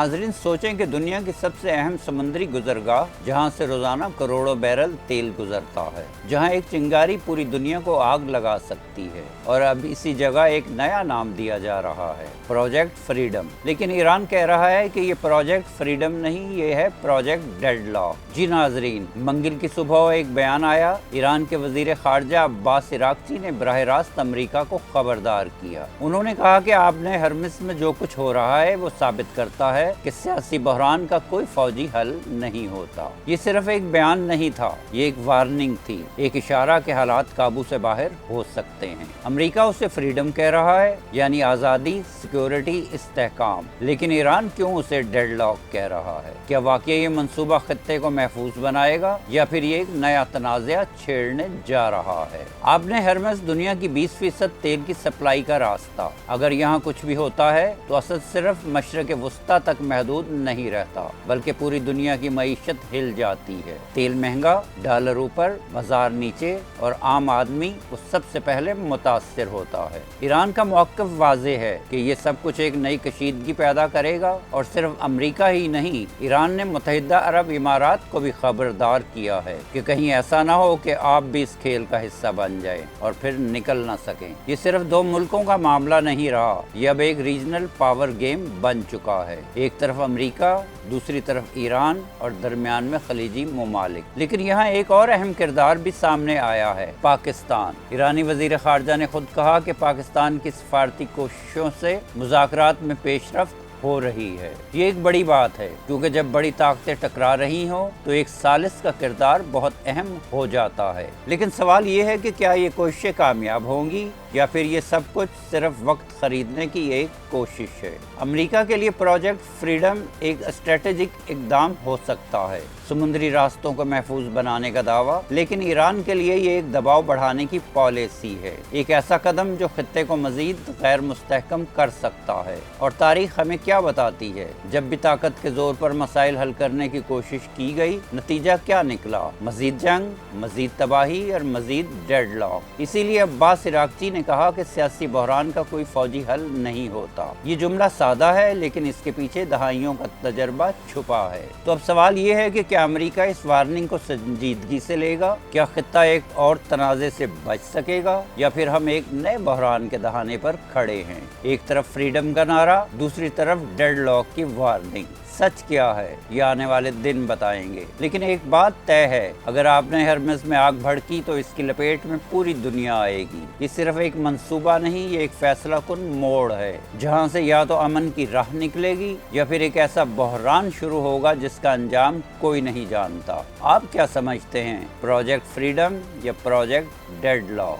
नाजरीन, सोचें कि दुनिया की सबसे अहम समुद्री गुजरगाह, जहां से रोजाना करोड़ों बैरल तेल गुजरता है, जहां एक चिंगारी पूरी दुनिया को आग लगा सकती है, और अब इसी जगह एक नया नाम दिया जा रहा है, प्रोजेक्ट फ्रीडम। लेकिन ईरान कह रहा है कि ये प्रोजेक्ट फ्रीडम नहीं, ये है प्रोजेक्ट डेडलॉक। जी नाजरीन, मंगल की सुबह एक बयान आया। ईरान के वजीर खारजा अब्बास इराक्ची ने बराह रास्त अमरीका को खबरदार किया। उन्होंने कहा कि आपने हरमिस में जो कुछ हो रहा है वो साबित करता है कि सियासी बहरान का कोई फौजी हल नहीं होता। ये सिर्फ एक बयान नहीं था, ये एक वार्निंग थी, एक इशारा के हालात काबू से बाहर हो सकते हैं। अमेरिका उसे फ्रीडम कह रहा है, यानी आज़ादी, सिक्योरिटी, इस्तेहकाम। लेकिन ईरान क्यों उसे डेडलॉक कह रहा है? क्या वाकई ये मंसूबा खत्ते को महफूज बनाएगा, या फिर ये एक नया तनाज़ा छेड़ने जा रहा है? आपने हरमस दुनिया की 20% तेल की सप्लाई का रास्ता। अगर यहाँ कुछ भी होता है तो असद सिर्फ मशरक़ वुस्ता तक महदूद नहीं रहता, बल्कि पूरी दुनिया की मईशत हिल जाती है। तेल महंगा, डॉलर ऊपर, बाजार नीचे, और आम आदमी वो सबसे पहले मुतासर होता है। ईरान का मौक़िफ़ वाज़ेह है कि ये सब कुछ एक नई कशीदगी पैदा करेगा, और सिर्फ अमरीका ही नहीं, ईरान ने मुत्तहिदा अरब इमारात को भी खबरदार किया है कि कहीं ऐसा ना हो कि आप भी इस खेल का हिस्सा बन जाए और फिर निकल ना सकें। ये सिर्फ दो मुल्कों का मामला नहीं रहा, ये अब एक रीजनल पावर गेम बन चुका है। एक तरफ अमेरिका, दूसरी तरफ ईरान, और दरमियान में खलीजी ममालिक। लेकिन यहाँ एक और अहम किरदार भी सामने आया है, पाकिस्तान। ईरानी वजीर खारजा ने खुद कहा कि पाकिस्तान की सफारती कोशिशों से मुज़ाकरात में पेशरफ्त हो रही है। ये एक बड़ी बात है, क्योंकि जब बड़ी ताकतें टकरा रही हों तो एक सालिस का किरदार बहुत अहम हो जाता है। लेकिन सवाल ये है कि क्या ये कोशिशें कामयाब होंगी, या फिर ये सब कुछ सिर्फ वक्त खरीदने की एक कोशिश है? अमेरिका के लिए प्रोजेक्ट फ्रीडम एक स्ट्रेटेजिक इकदाम हो सकता है, समुद्री रास्तों को महफूज बनाने का दावा, लेकिन ईरान के लिए ये एक दबाव बढ़ाने की पॉलिसी है, एक ऐसा कदम जो खित्ते को मजीद गैर मुस्तहकम कर सकता है। और तारीख हमें क्या बताती है? जब भी ताकत के जोर पर मसाइल हल करने की कोशिश की गई, नतीजा क्या निकला? मजीद जंग, मजीद तबाही, और मजीद डेडलॉक। इसीलिए अब्बास इराक्ची ने कहा कि सियासी बहरान का कोई फौजी हल नहीं होता। ये जुमला सादा है, लेकिन इसके पीछे दहाइयों का तजर्बा छुपा है। तो अब सवाल ये है कि क्या अमेरिका इस वार्निंग को संजीदगी से लेगा? क्या खित्ता एक और तनाज़े से बच सकेगा, या फिर हम एक नए बहरान के दहाने पर खड़े हैं? एक तरफ फ्रीडम का नारा, दूसरी तरफ डेडलॉक की वार्निंग। सच क्या है, ये आने वाले दिन बताएंगे। लेकिन एक बात तय है, अगर आपने हरमस में आग भड़की तो इसकी लपेट में पूरी दुनिया आएगी। ये सिर्फ एक मंसूबा नहीं, ये एक फैसला कुन मोड़ है, जहां से या तो अमन की राह निकलेगी, या फिर एक ऐसा बहरान शुरू होगा जिसका अंजाम कोई नहीं जानता। आप क्या समझते हैं, प्रोजेक्ट फ्रीडम या प्रोजेक्ट डेडलॉक?